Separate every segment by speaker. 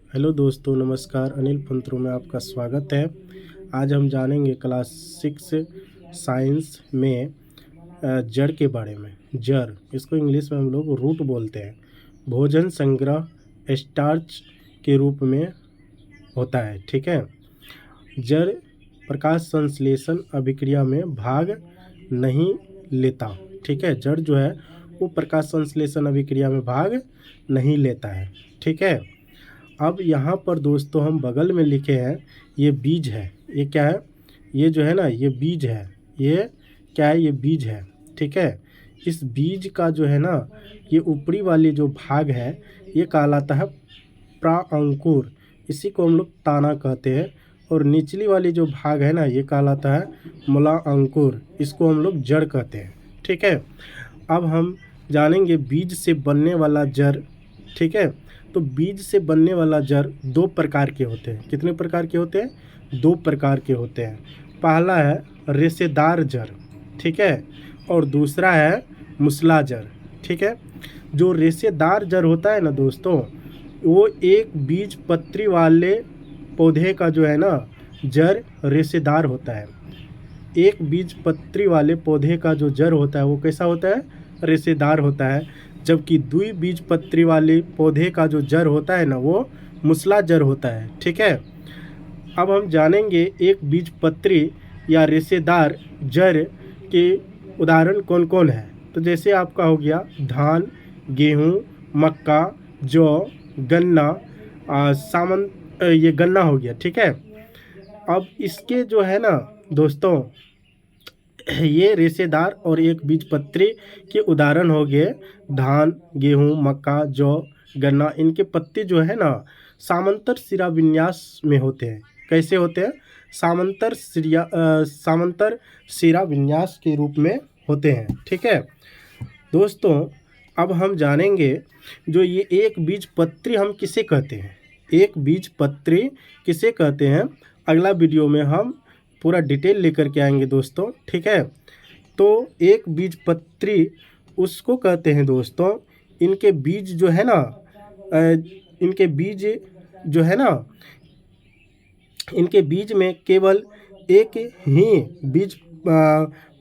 Speaker 1: Hello दोस्तों, नमस्कार। अनिल फंत्रो में आपका स्वागत है। आज हम जानेंगे क्लास 6 साइंस में जड़ के बारे में। जड़, इसको इंग्लिश में हम लोग रूट बोलते हैं। भोजन संग्रह स्टार्च के रूप में होता है। ठीक है। जड़ प्रकाश संश्लेषण अभिक्रिया में भाग नहीं लेता। ठीक है। जड़ जो है वो प्रकाश संश्लेषण अभिक्रिया में भाग नहीं लेता है। ठीक है। अब यहाँ पर दोस्तों हम बगल में लिखे हैं, ये बीज है। ये क्या है? ये जो है ना, ये बीज है। ये क्या है? ये बीज है। ठीक है। इस बीज का जो है ना, ये ऊपरी वाली जो भाग है ये कहलाता है प्राअंकुर। इसी को हम लोग ताना कहते हैं। और निचली वाली जो भाग है ना, ये कहलाता है मूला अंकुर। इसको हम लोग जड़ कहते हैं। ठीक है। अब हम जानेंगे बीज से बनने वाला जड़। ठीक है। तो बीज से बनने वाला जड़ दो प्रकार के होते हैं। कितने प्रकार के होते हैं? दो प्रकार के होते हैं। पहला है रेशेदार जड़। ठीक है। और दूसरा है मूसला जड़। ठीक है। जो रेशेदार जड़ होता है ना दोस्तों, वो एक बीज पत्री वाले पौधे का जो है ना जड़ रेशेदार होता है। एक बीज पत्री वाले पौधे का जो जड़ होता है वो कैसा होता है? रेशेदार होता है। जबकि द्विबीजपत्री वाले पौधे का जो जड़ होता है ना, वो मूसला जड़ होता है। ठीक है। अब हम जानेंगे एक बीजपत्री या रेशेदार जड़ के उदाहरण कौन कौन है। तो जैसे आपका हो गया धान, गेहूँ, मक्का, जौ, गन्ना, ये गन्ना हो गया। ठीक है। अब इसके जो है ना दोस्तों, ये रेशेदार और एक बीजपत्री के उदाहरण हो गए धान, गेहूँ, मक्का, जौ, गन्ना। इनके पत्ते जो है ना समांतर सिरा विन्यास में होते हैं। कैसे होते हैं? समांतर सिरा विन्यास के रूप में होते हैं। ठीक है दोस्तों। अब हम जानेंगे जो ये एक बीजपत्री हम किसे कहते हैं। एक बीजपत्री किसे कहते हैं, अगला वीडियो में हम पूरा डिटेल लेकर के आएंगे दोस्तों। ठीक है। तो एक बीजपत्री उसको कहते हैं दोस्तों, इनके बीज जो है ना, इनके बीज जो है ना, इनके बीज में केवल एक ही बीज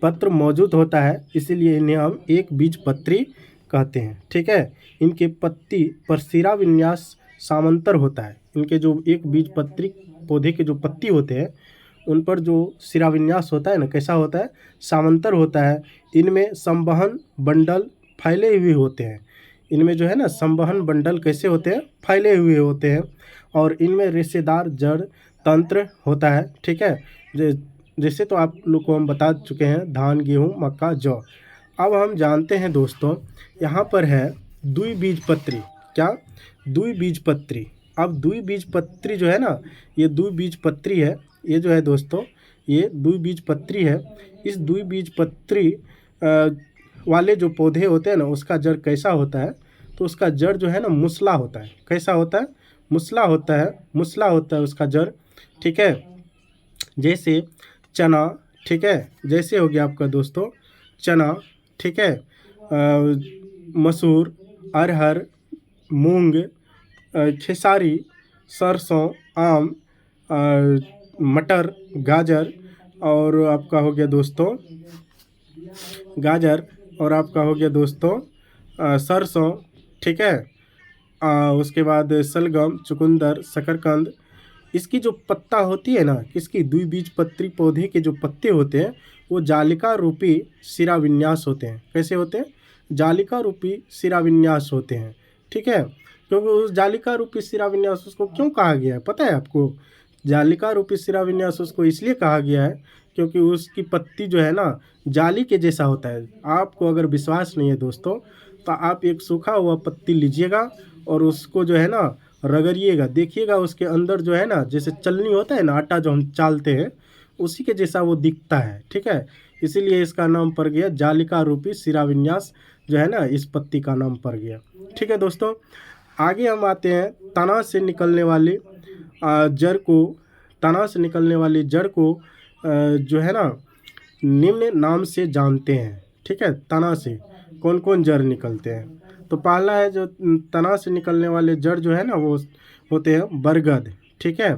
Speaker 1: पत्र मौजूद होता है, इसीलिए इन्हें हम एक बीजपत्री कहते हैं। ठीक है। इनके पत्ती पर सिरा विन्यास समांतर होता है। इनके जो एक बीजपत्री पौधे के जो पत्ती होते हैं उन पर जो सिरा विन्यास होता है ना, कैसा होता है? समांतर होता है। इनमें संवहन बंडल फैले हुए होते हैं। इनमें जो है ना संवहन बंडल कैसे होते हैं? फैले हुए होते हैं। और इनमें रेशेदार जड़ तंत्र होता है। ठीक है। जैसे तो आप लोग को हम बता चुके हैं धान, गेहूँ, मक्का, जौ। अब हम जानते हैं दोस्तों, यहाँ पर है द्विबीजपत्री। क्या? द्विबीजपत्री। अब द्विबीजपत्री जो है ना, ये द्विबीजपत्री है। ये जो है दोस्तों, ये द्विबीजपत्री है। इस द्विबीजपत्री वाले जो पौधे होते हैं ना, उसका जड़ कैसा होता है? तो उसका जड़ जो है ना मूसला होता है। कैसा होता है? मूसला होता है। मूसला होता है उसका जड़। ठीक है। जैसे चना। ठीक है। जैसे हो गया आपका दोस्तों चना। ठीक है। मसूर, अरहर, मूंग, खेसारी, सरसों, आम, मटर, गाजर, और आपका हो गया दोस्तों गाजर, और आपका हो गया दोस्तों सरसों। ठीक है। उसके बाद सलगम, चुकंदर, शकरकंद। इसकी जो पत्ता होती है ना, किसकी? द्विबीजपत्री पौधे के जो पत्ते होते हैं वो जालिका रूपी सिरा विन्यास होते हैं। कैसे होते हैं? जालिका रूपी सिरा विन्यास होते हैं। ठीक है। क्योंकि उस जालिका रूपी सिरा विन्यास उसको क्यों कहा गया है पता है आपको? जालिका रूपी सिरा विन्यास उसको इसलिए कहा गया है क्योंकि उसकी पत्ती जो है ना जाली के जैसा होता है। आपको अगर विश्वास नहीं है दोस्तों, तो आप एक सूखा हुआ पत्ती लीजिएगा और उसको जो है ना रगड़िएगा, देखिएगा उसके अंदर जो है ना जैसे चलनी होता है ना, आटा जो हम चालते हैं, उसी के जैसा वो दिखता है। ठीक है। इसीलिए इसका नाम पड़ गया जालिका रूपी सिरा विन्यास, जो है ना इस पत्ती का नाम पड़ गया। ठीक है दोस्तों। आगे हम आते हैं तना से निकलने वाली जड़ को। तना से निकलने वाली जड़ को जो है ना निम्न नाम से जानते हैं। ठीक है। तना से कौन कौन जड़ निकलते हैं? तो पहला है जो तना से निकलने वाले जड़ जो है ना, होते हैं बरगद, ठीक है,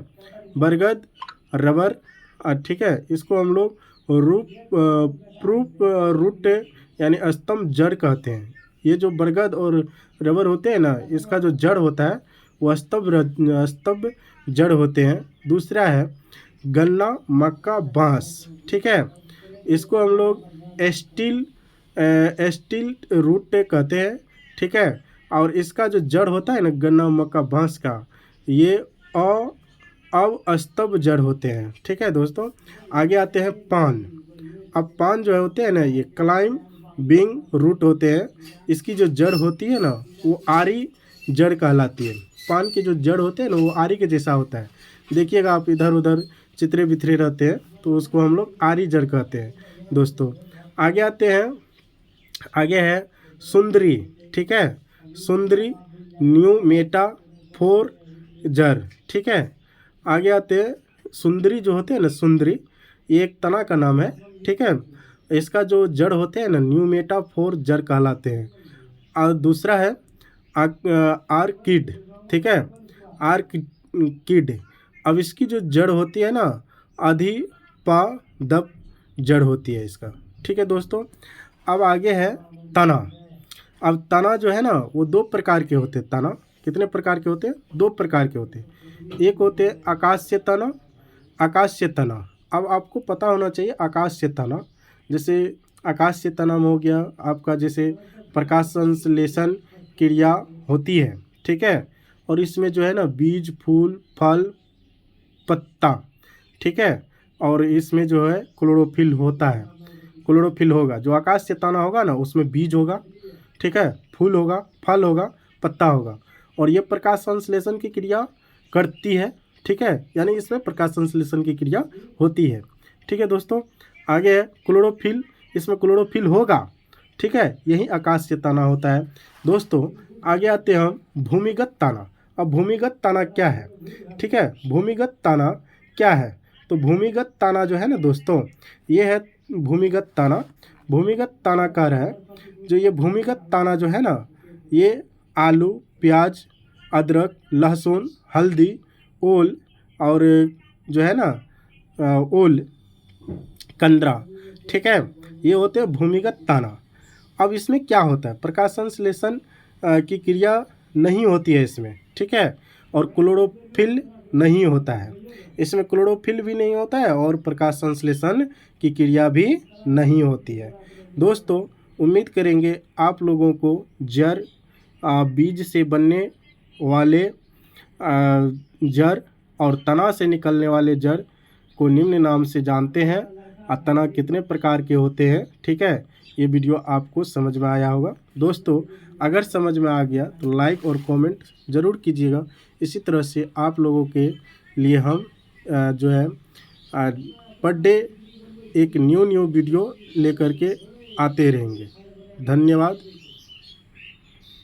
Speaker 1: बरगद, रबर, ठीक है, इसको हम लोग प्रूफ रूट यानी स्तंभ जड़ कहते हैं। ये जो बरगद और रबर होते हैं ना, इसका जो जड़ होता है वो स्तंभ जड़ होते हैं। दूसरा है गन्ना, मक्का, बांस, ठीक है, इसको हम लोग स्टील रूट कहते हैं, ठीक है, और इसका जो जड़ होता है ना गन्ना, मक्का, बांस का, ये अवस्तंभ जड़ होते हैं, ठीक है दोस्तों। आगे आते हैं पान। अब पान जो होते हैं ना, ये क्लाइंबिंग रूट होते हैं। इसकी जो जड़ होती है ना वो आरी जड़ कहलाती है। पान की जो जड़ होते हैं ना वो आरी के जैसा होता है। देखिएगा आप इधर उधर चित्रे बिथरे रहते हैं तो उसको हम लोग आरी जड़ कहते हैं दोस्तों। आगे आते हैं, आगे है सुंदरी, ठीक है, सुंदरी, न्यू मेटाफोर जड़, ठीक है। आगे आते हैं सुंदरी जो होते हैं ना, सुंदरी ये एक तना का नाम है, ठीक है, इसका जो जड़ होते हैं ना न्यू मेटाफोर जड़ कहलाते हैं। और दूसरा है आर्किड, ठीक है, आर्किड। अब इसकी जो जड़ होती है ना अधिपादप जड़ होती है इसका, ठीक है दोस्तों। अब आगे है तना। अब तना जो है ना वो दो प्रकार के होते हैं। तना कितने प्रकार के होते हैं? दो प्रकार के होते हैं। एक होते हैं आकाशीय तना, आकाशीय तना। अब आपको पता होना चाहिए आकाशीय तना, जैसे आकाशीय तना में हो गया आपका, जैसे प्रकाश संश्लेषण क्रिया होती है, ठीक है, और इसमें जो है ना बीज, फूल, फल, पत्ता, ठीक है, और इसमें जो है क्लोरोफिल होता है, क्लोरोफिल होगा। जो आकाशीय तना होगा ना उसमें बीज होगा, ठीक है, फूल होगा, फल होगा, पत्ता होगा, और ये प्रकाश संश्लेषण की क्रिया करती है, ठीक है, यानी इसमें प्रकाश संश्लेषण की क्रिया होती है, ठीक है दोस्तों। आगे है क्लोरोफिल, इसमें क्लोरोफिल होगा, ठीक है, यही आकाशीय तना होता है दोस्तों। आगे आते हैं हम भूमिगत तना। अब भूमिगत तना क्या है, ठीक है, भूमिगत तना क्या है? तो भूमिगत तना जो है ना दोस्तों, ये है भूमिगत तना। भूमिगत तना कह रहा है, जो ये भूमिगत तना जो है ना, ये आलू, प्याज, अदरक, लहसुन, हल्दी, ओल और जो है ना ओल, कंदरा, ठीक है, ये होते हैं भूमिगत तना। अब इसमें क्या होता है? प्रकाश संश्लेषण की क्रिया नहीं होती है इसमें, ठीक है, और क्लोरोफिल नहीं होता है इसमें, क्लोरोफिल भी नहीं होता है और प्रकाश संश्लेषण की क्रिया भी नहीं होती है दोस्तों। उम्मीद करेंगे आप लोगों को जड़, बीज से बनने वाले जड़ और तना से निकलने वाले जड़ को निम्न नाम से जानते हैं। तना कितने प्रकार के होते हैं, ठीक है, ये वीडियो आपको समझ में आया होगा दोस्तों। अगर समझ में आ गया तो लाइक और कमेंट ज़रूर कीजिएगा। इसी तरह से आप लोगों के लिए हम जो है पर डे एक न्यू वीडियो लेकर के आते रहेंगे। धन्यवाद।